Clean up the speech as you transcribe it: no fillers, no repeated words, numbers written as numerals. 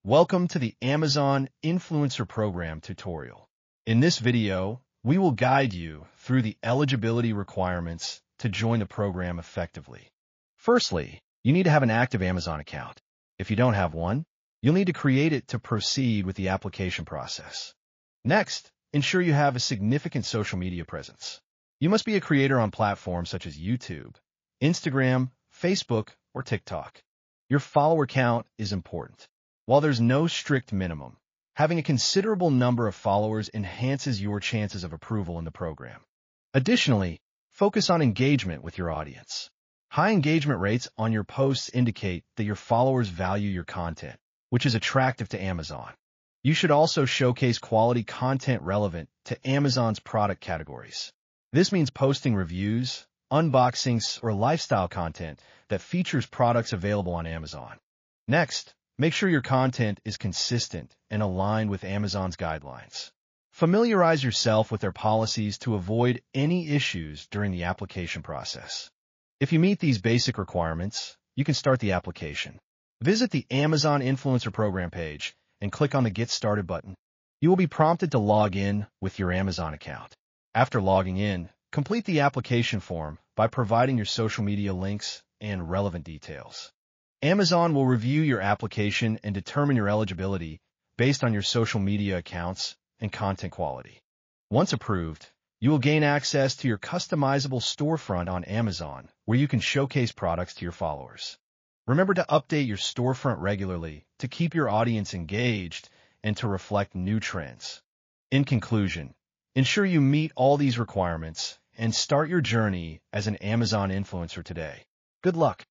Welcome to the Amazon Influencer Program tutorial. In this video, we will guide you through the eligibility requirements to join the program effectively. Firstly, you need to have an active Amazon account. If you don't have one, you'll need to create it to proceed with the application process. Next, ensure you have a significant social media presence. You must be a creator on platforms such as YouTube, Instagram, Facebook, or TikTok. Your follower count is important. While there's no strict minimum, having a considerable number of followers enhances your chances of approval in the program. Additionally, focus on engagement with your audience. High engagement rates on your posts indicate that your followers value your content, which is attractive to Amazon. You should also showcase quality content relevant to Amazon's product categories. This means posting reviews, unboxings, or lifestyle content that features products available on Amazon. Next, make sure your content is consistent and aligned with Amazon's guidelines. Familiarize yourself with their policies to avoid any issues during the application process. If you meet these basic requirements, you can start the application. Visit the Amazon Influencer Program page and click on the Get Started button. You will be prompted to log in with your Amazon account. After logging in, complete the application form by providing your social media links and relevant details. Amazon will review your application and determine your eligibility based on your social media accounts and content quality. Once approved, you will gain access to your customizable storefront on Amazon, where you can showcase products to your followers. Remember to update your storefront regularly to keep your audience engaged and to reflect new trends. In conclusion, ensure you meet all these requirements and start your journey as an Amazon influencer today. Good luck!